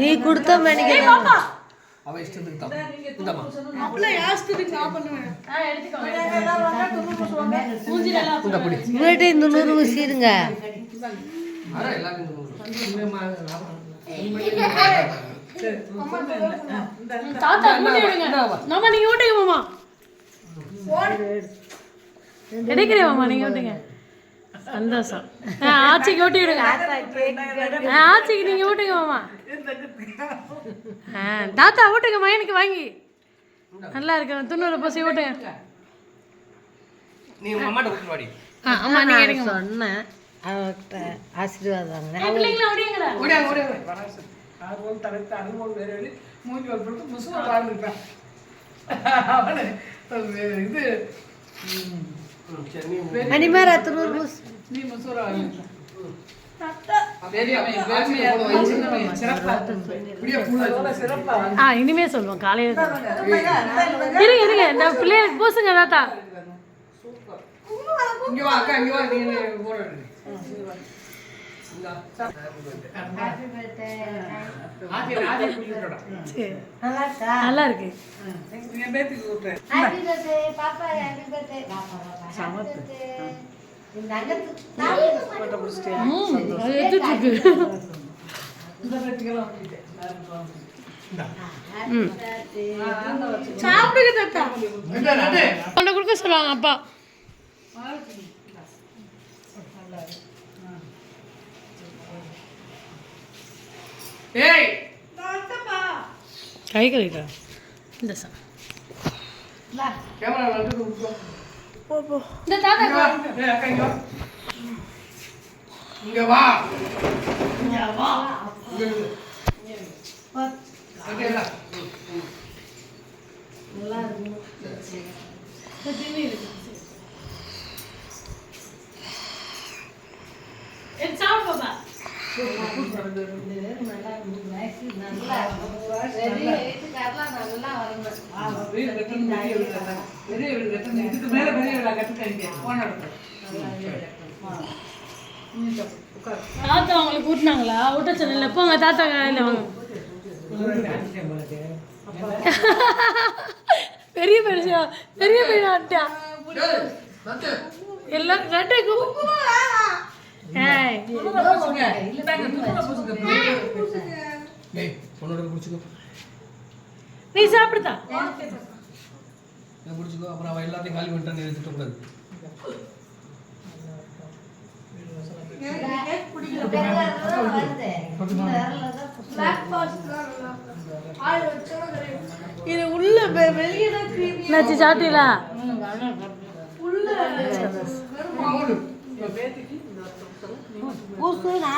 நீ கொடுத்த மணிக்கு அவ இஷ்டத்துக்கு தான் இந்தம்மா உங்கள்கிட்ட இந்த 100 ஊசி இருங்க நீங்க ஊட்டுங்க மாமா எடுக்கிறேன் மாமா நீங்க ஊட்டுங்க சந்தோஷம் ஆச்சிக்கு ஊட்டி விடுங்க ஆச்சிக்கு நீங்க ஊட்டுங்க மாமா தாத்தா ஊட்டுங்க மயனுக்கு வாங்கி நல்லா இருக்கு துண்ணூறு பசி ஊட்டுங்க நீ அம்மாட்ட ஊட்டு வாடி ஆமா நீங்க எடுங்க சொன்னேன் அவர்கிட்ட ஆசீர்வாதம் பிள்ளைங்களா ஓடிங்கடா அனிமாரா 100 ஊசி இனிமே சொல்லுவோம் காலையில இருங்க இருங்க இந்த பிள்ளைகளுக்கு பூசுங்க தாத்தா நல்லா இருக்கு கொடுக்க சொல்லுவாங்க அப்பா கை கழிக்கா இந்த இங்க வா தாத்தா அவங்களுக்கு ஊட்டினாங்களா ஊட்ட சொன்னல போங்க தாத்தா கையில் வாங்க பெரிய பெரிய பெரிய பெரிய அட்டா எல்லாம் கட்டை நீ சாப்பிடுதா குடிச்சுக்கோ அப்புறம் அவ எல்லாத்தையும் காலி பண்ணிட்டு எடுத்துட்டு கூடாது இது உள்ள வெளியிட நச்சு சாப்பிட்டீங்களா பூசு